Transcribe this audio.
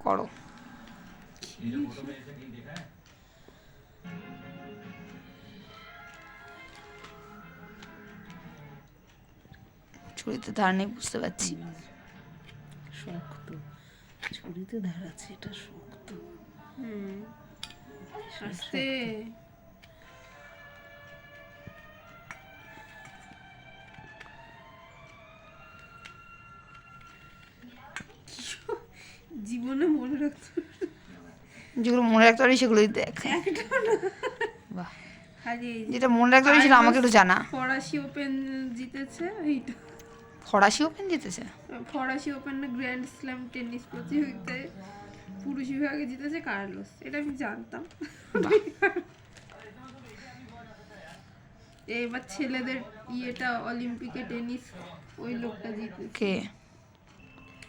করো। ছুরিতে ধার নেই বুঝতে পারছি। শক্ত ছুরিতে ধার আছে, এটা শক্ত। আস্তে জীবনে মনে রাখতে যেগুলো মনে রাখতে পারি সেগুলোই দেখ। বাহ, খালি এই যে যেটা মনে রাখতে পারি সেটা আমাকে একটু জানা। ফরাসি ওপেন জিতেছে এইটা। ফরাসি ওপেন জিতেছে? ফরাসি ওপেন গ্র্যান্ড স্ল্যাম টেনিস প্রতিযোগিতায় পুরুষ বিভাগে জিতেছে কার্লোস, এটা আমি জানতাম। এবার ছেলেদের ইয়েটা অলিম্পিকে টেনিস ওই লোকটা জিতেছে। কে?